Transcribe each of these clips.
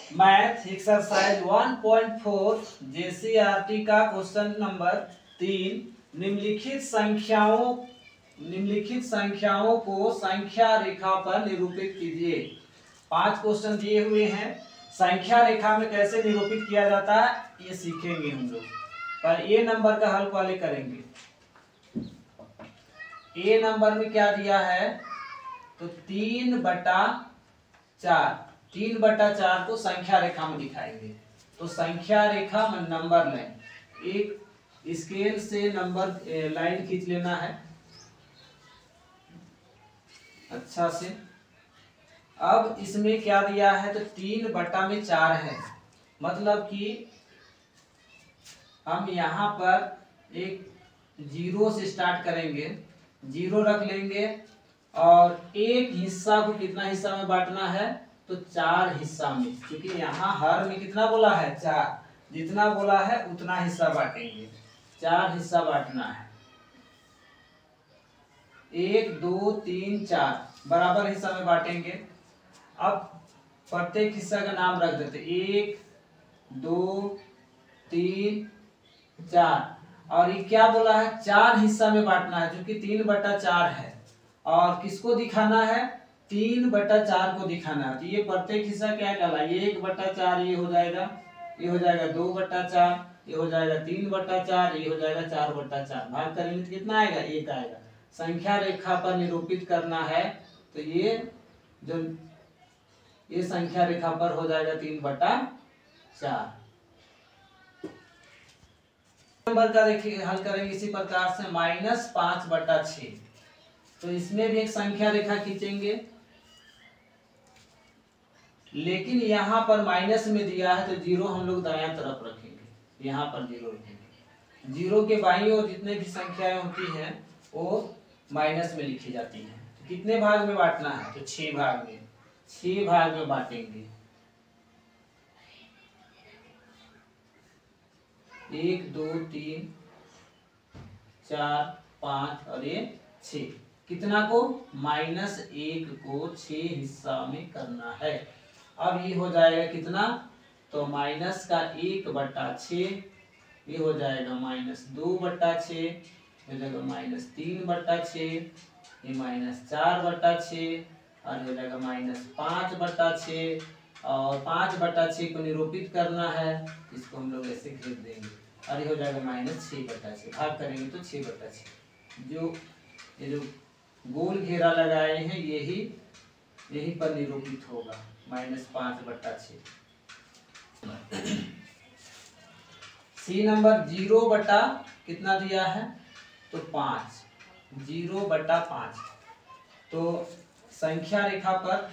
Math exercise 1.4 JCERT का question number 3। निम्नलिखित संख्याओं को संख्या रेखा पर निरूपित कीजिए। 5 क्वेश्चन दिए हुए हैं। संख्या रेखा में कैसे निरूपित किया जाता है ये सीखेंगे हम लोग। पर ए नंबर का हल पहले करेंगे। ए नंबर में क्या दिया है तो 3/4 3/4 को संख्या रेखा में दिखाएंगे। तो संख्या रेखा में नंबर लाइन, एक स्केल से नंबर लाइन खींच लेना है अच्छा से। अब इसमें क्या दिया है तो 3/4 है, मतलब कि हम यहाँ पर एक 0 से स्टार्ट करेंगे, 0 रख लेंगे और एक हिस्सा को कितना हिस्सा में बांटना है तो 4 हिस्सा में, क्योंकि यहाँ हर में कितना बोला है 4, जितना बोला है उतना हिस्सा बांटेंगे। 4 हिस्सा बांटना है, 1 2 3 4 बराबर हिस्सा में बांटेंगे। अब प्रत्येक हिस्सा का नाम रख देते, 1 2 3 4। और ये क्या बोला है 4 हिस्सा में बांटना है, क्योंकि 3/4 है। और किसको दिखाना है 3/4 को दिखाना है। तो ये प्रत्येक हिस्सा क्या कहला, ये 1/4 ये हो जाएगा, ये हो जाएगा 2/4, ये हो जाएगा 3/4, ये हो जाएगा 4/4। भाग करेंगे तो कितना आएगा 1 आएगा। संख्या रेखा पर निरूपित करना है तो ये जो ये संख्या रेखा पर हो जाएगा 3/4। नंबर का देखिए हल करेंगे इसी प्रकार से -5/6। तो इसमें भी एक संख्या रेखा खींचेंगे, लेकिन यहाँ पर माइनस में दिया है तो 0 हम लोग दायां तरफ रखेंगे, यहाँ पर 0 रखेंगे। 0 के बाईं ओर जितने भी संख्याएं होती हैं वो माइनस में लिखी जाती हैं। तो कितने भाग में बांटना है तो 6 भाग में, 6 भाग में बांटेंगे। 1 2 3 4 5 और ये 6। कितना को -1 को 6 हिस्सा में करना है। अब ये हो जाएगा कितना तो माइनस का 1/6, ये हो जाएगा -2/6, हो जाएगा -3/6, ये -4/6 और हो जाएगा -5/6। और 5/6 को निरूपित करना है, इसको हम लोग ऐसे घेर देंगे और ये हो जाएगा -6/6। भाग करेंगे तो 6/6। जो ये जो गोल घेरा लगाए हैं यही पर निरूपित होगा -5/6। सी नंबर 0 कितना दिया है तो 5, 0/5। तो संख्या रेखा पर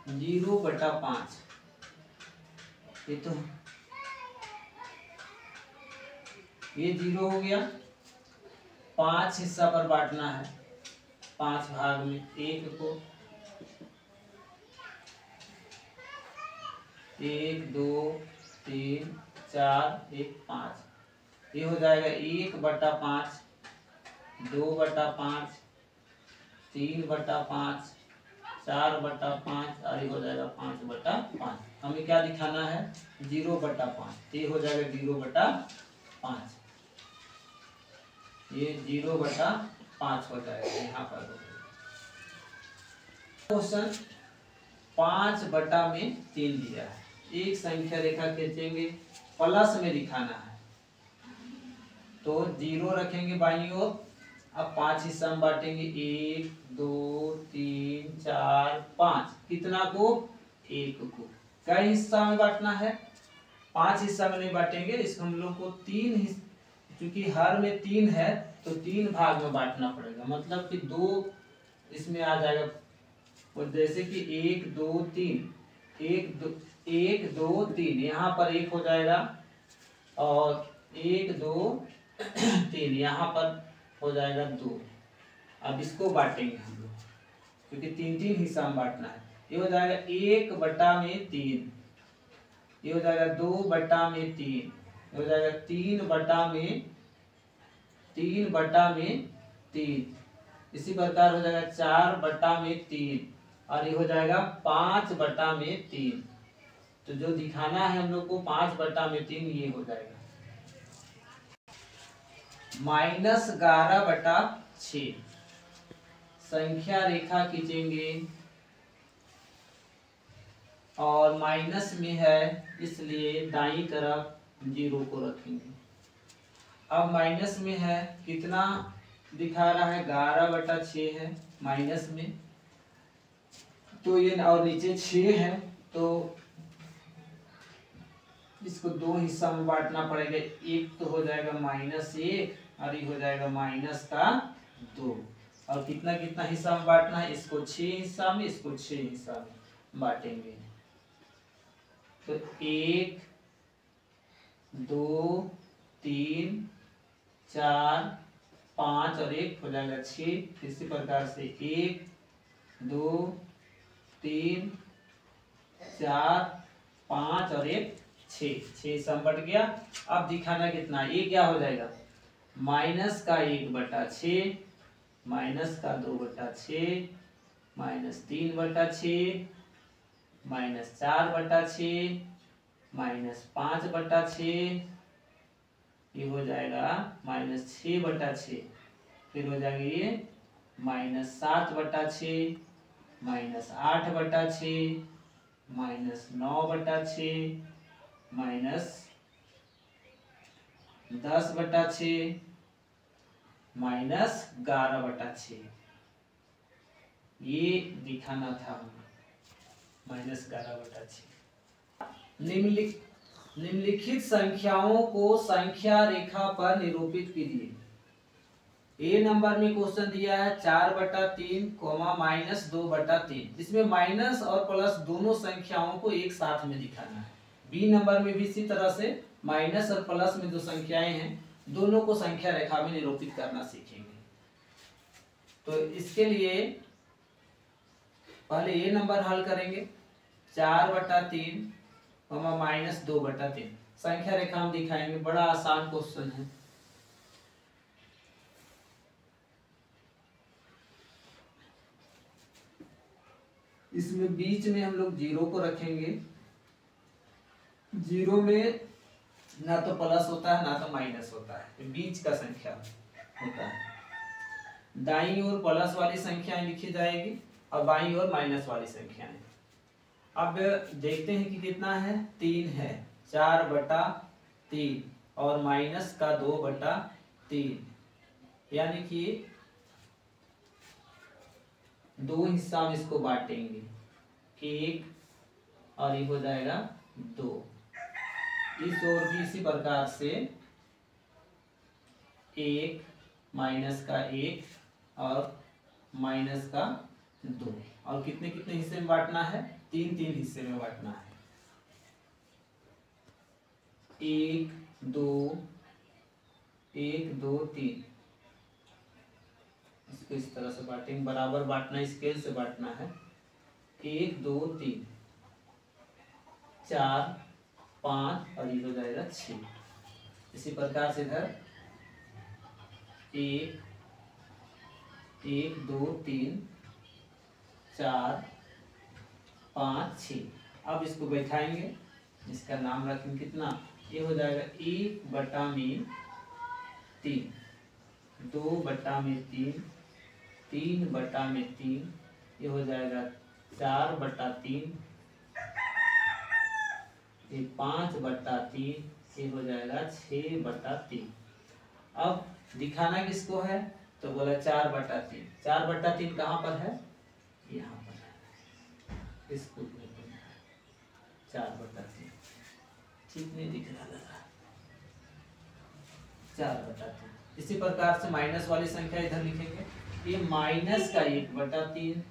0/5 ये तो ये 0 हो गया। 5 हिस्सा पर बांटना है, 5 भाग में, 1 को 1 2 3 4 1 5, ये हो जाएगा 1/5, 2/5, 3/5, 4/5 और ये हो जाएगा 5/5। हमें क्या दिखाना है 0/5, ये हो जाएगा 0/5, ये 0/5 हो जाएगा। यहाँ पर क्वेश्चन 5/3 दिया है। एक संख्या रेखा खींचेंगे, प्लस में दिखाना है तो 0 रखेंगे बाईं ओर। अब 5 हिस्सा में बांटेंगे, 1 2 3 4 5। कितना को 1 को। कई हिस्सा में बांटना है 5 हिस्सा में नहीं बांटेंगे, इसको हम लोग को 3 हिस्सा, क्योंकि हर में 3 है तो 3 भाग में बांटना पड़ेगा। मतलब कि 2 इसमें आ जाएगा, और जैसे कि 1 2 3, 1 2 3 यहाँ पर 1 हो जाएगा और 1 2 3 यहाँ पर हो जाएगा 2। अब इसको बांटेंगे हम लोग, क्योंकि 3 हिस्सा में बांटना है। ये हो जाएगा 1/3, ये हो जाएगा 2/3, ये हो जाएगा 3/3। इसी प्रकार हो जाएगा 4/3 और ये हो जाएगा 5/3। तो जो दिखाना है हम लोग को 5/3 ये हो जाएगा -11/6। संख्या रेखा खींचेंगे और माइनस में है इसलिए दाईं तरफ 0 को रखेंगे। अब माइनस में है, कितना दिखा रहा है 11/6 है माइनस में, तो ये और नीचे 6 है तो इसको 2 हिस्सा में बांटना पड़ेगा। एक तो हो जाएगा -1 और ये हो जाएगा -2। और कितना कितना हिस्सा में बांटना है, इसको 6 हिस्सा में, इसको 6 हिस्सा में बांटेंगे। तो 1 2 3 4 5 और 1 हो जाएगा 6। इसी प्रकार से 1 2 3 4 5 और 1 6 सम बढ़ गया। अब दिखाना कितना, ये क्या हो जाएगा -1/6 -2/6 -3/6 -4/6 -5/6, ये हो जाएगा -6/6। फिर हो जाएगा ये -7/6 -8/6 -9/6 -10/6 -11/6। ये दिखाना था हमें -11/6। निम्नलिखित संख्याओं को संख्या रेखा पर निरूपित कीजिए। ए नंबर में क्वेश्चन दिया है 4/3, -2/3। इसमें माइनस और प्लस दोनों संख्याओं को एक साथ में दिखाना है। बी नंबर में भी इसी तरह से माइनस और प्लस में जो संख्याएं हैं दोनों को संख्या रेखा में निरूपित करना सीखेंगे। तो इसके लिए पहले ए नंबर हल करेंगे, 4/3 -2/3 संख्या रेखा हम दिखाएंगे। बड़ा आसान क्वेश्चन है। इसमें बीच में हम लोग 0 को रखेंगे। 0 में ना तो प्लस होता है ना तो माइनस होता है, बीच का संख्या होता है। दाईं ओर प्लस वाली संख्याएं लिखी जाएगी और बाईं ओर माइनस वाली संख्याएं। अब देखते हैं कि कितना है, 3 है। 4/3 और माइनस का 2/3, यानी कि 2 हिस्सा में इसको बांटेंगे, 1 और ये हो जाएगा 2। इस ओर भी इसी प्रकार से 1 माइनस का 1 और माइनस का 2। और कितने कितने हिस्से में बांटना है, 3 हिस्से में बांटना है। 1 2 3 इसको इस तरह से बांटेंगे, बराबर बांटना, स्केल से बांटना है। 1 2 3 4 5 और ये हो जाएगा 6। इसी प्रकार से इधर 1 2 3 4 5 6। अब इसको बैठाएंगे, इसका नाम रखेंगे कितना, ये हो जाएगा 1/3 2/3 3/3, ये हो जाएगा 4/3, ये 5/3, ये हो जाएगा 6/3। अब दिखाना किसको है, तो बोला 4/3। 4/3 कहाँ पर है, यहाँ पर है। इसको 4/3 ठीक नहीं दिख रहा लगा, 4/3। इसी प्रकार से माइनस वाली संख्या इधर लिखेंगे। ये माइनस का 1/3,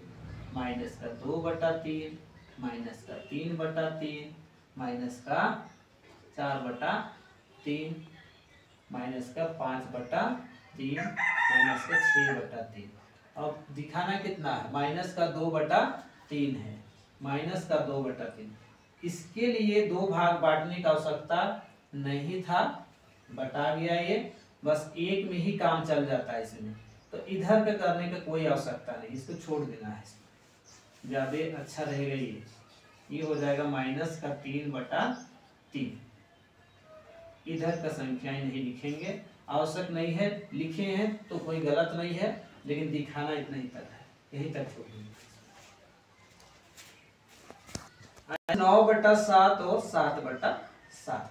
माइनस का 2/3, माइनस का 3/3, माइनस का 4/3, माइनस का 5/3, माइनस का 6/3। अब दिखाना कितना है, माइनस का 2/3 है, माइनस का 2/3। इसके लिए 2 भाग बांटने का आवश्यकता नहीं था, बटा गया ये, बस एक में ही काम चल जाता है इसमें। तो इधर का करने का कोई आवश्यकता नहीं, इसको छोड़ देना है। ज्यादा अच्छा रहेगा। ये हो जाएगा माइनस का 3/3। इधर का संख्याएं नहीं लिखेंगे, आवश्यक नहीं है, लिखे हैं तो कोई गलत नहीं है, लेकिन दिखाना इतना ही तक है, यही तक छोड़ेंगे। 9/7 और 7/7।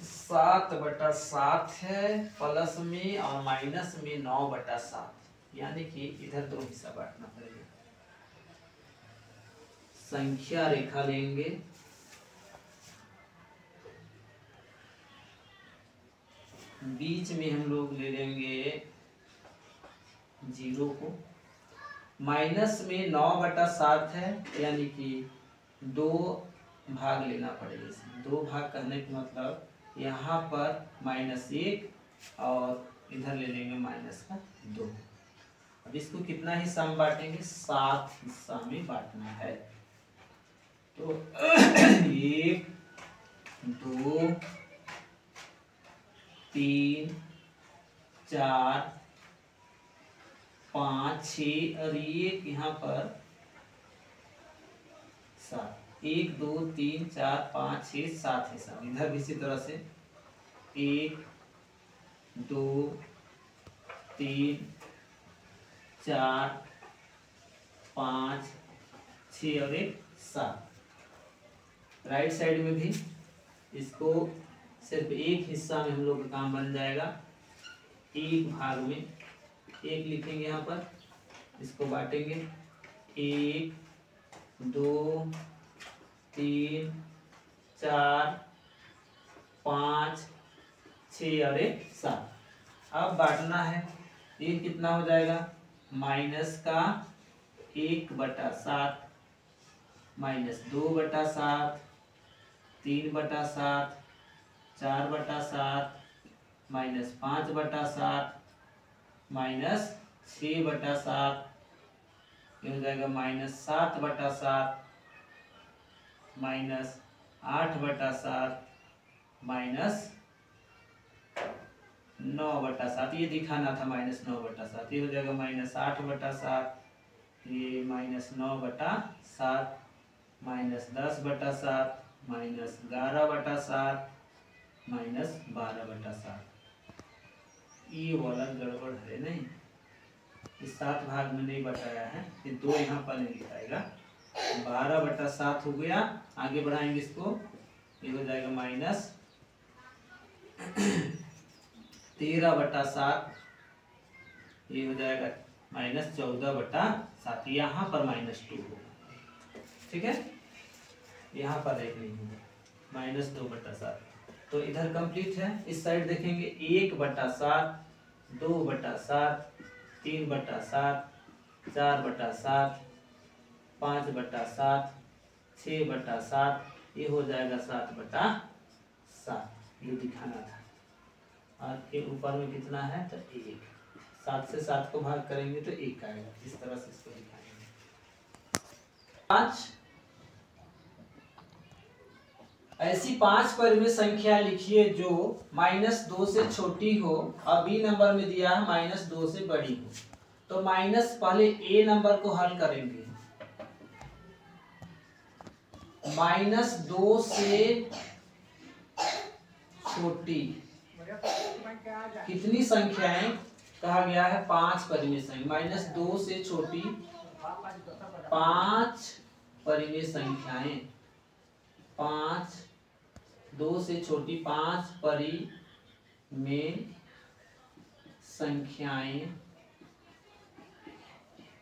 7/7 है प्लस में और माइनस में 9/7, यानी कि इधर दो हिस्सा बांटना पड़ेगा। संख्या रेखा लेंगे, बीच में हम लोग ले लेंगे 0 को। माइनस में 9/7 है, यानी कि 2 भाग लेना पड़ेगा इसमें। 2 भाग करने का मतलब यहाँ पर -1 और इधर ले लेंगे -2। अब इसको कितना हिस्सा में बांटेंगे? 7 हिस्सा में बांटना है। तो 1 2 3 4 5 6 और एक यहाँ पर 7। 1 2 3 4 5 6 7 हिस्सा। इधर भी इसी तरह से 1 2 3 4 5 6 और 1 7। राइट साइड में भी इसको सिर्फ एक हिस्सा में हम लोग का काम बन जाएगा। एक भाग में 1 लिखेंगे, यहाँ पर इसको बांटेंगे 1 2 3 4 5 6 और 1 7। अब बांटना है, ये कितना हो जाएगा? माइनस का 1/7 माइनस 2/7 3/7 4/7 माइनस 5/7 माइनस 6/7, ये हो जाएगा -7/7 माइनस 8/7 माइनस 9/7। ये दिखाना था -9/7, ये हो जाएगा -8/7, ये -9/7 -10/7 -11/7 -12/7। ये वाला गड़बड़ है नहीं, इस 7 भाग में नहीं बताया है, ये 2 यहाँ पर नहीं लिखाएगा। 12/7 हो गया। आगे बढ़ाएंगे इसको, ये हो जाएगा -13/7, ये हो जाएगा -14/7। यहाँ पर -2 होगा, ठीक है, यहाँ पर 1 नहीं होगा, -2/7। तो इधर कंप्लीट है। इस साइड देखेंगे 1/7 2/7 3/7 4/7 5/7 6/7, ये हो जाएगा 7/7। ये दिखाना था। और के ऊपर में कितना है? तो 1। 7 से 7 को भाग करेंगे तो 1 आएगा। इस तरह से इसको दिखाएंगे। 5 ऐसी 5 परिमेय संख्या लिखिए जो -2 से छोटी हो और बी नंबर में दिया है -2 से बड़ी हो। तो पहले ए नंबर को हल करेंगे। -2 से छोटी कितनी संख्याएं कहा गया है? 5 परिमेय संख्या। -2 से छोटी 5 परिमेय संख्याएं। 2 से छोटी 5 परिमेय संख्याएं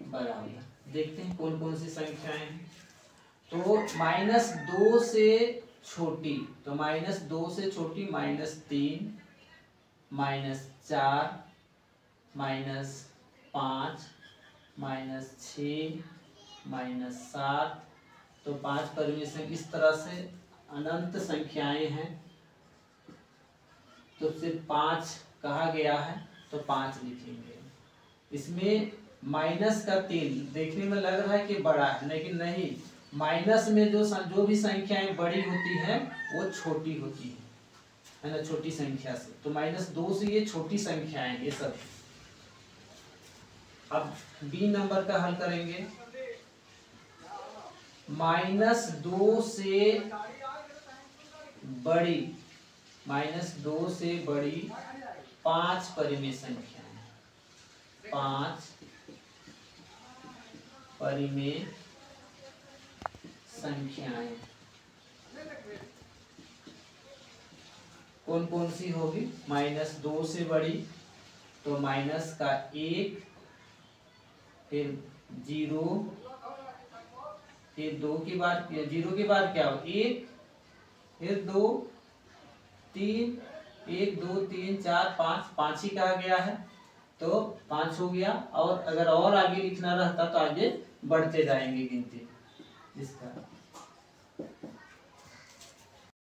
बराबर। देखते हैं कौन कौन सी संख्याएं। तो -2 से छोटी, तो -2 से छोटी -3 -4 -5 -6 -7। तो 5 परिमेय संख्या इस तरह से अनंत संख्याएं हैं। तो सिर्फ 5 कहा गया है तो 5 लिखेंगे। इसमें माइनस का 3 देखने में लग रहा है कि बड़ा है, लेकिन नहीं, माइनस में जो भी संख्याएं बड़ी होती है वो छोटी होती है ना, छोटी संख्या से। तो -2 से ये छोटी संख्याएं ये सब। अब बी नंबर का हल करेंगे। -2 से बड़ी, -2 से बड़ी 5 परिमेय संख्याएं, 5 परिमेय संख्याएं कौन कौन सी होगी? -2 से बड़ी तो माइनस का 1, फिर 0, फिर 2 के बाद 0 के बाद क्या हो? 1, फिर 2, 3, 1 2 3 4 5, 5 ही कहा गया है तो 5 हो गया। और अगर और आगे लिखना रहता तो आगे बढ़ते जाएंगे गिनती इसका।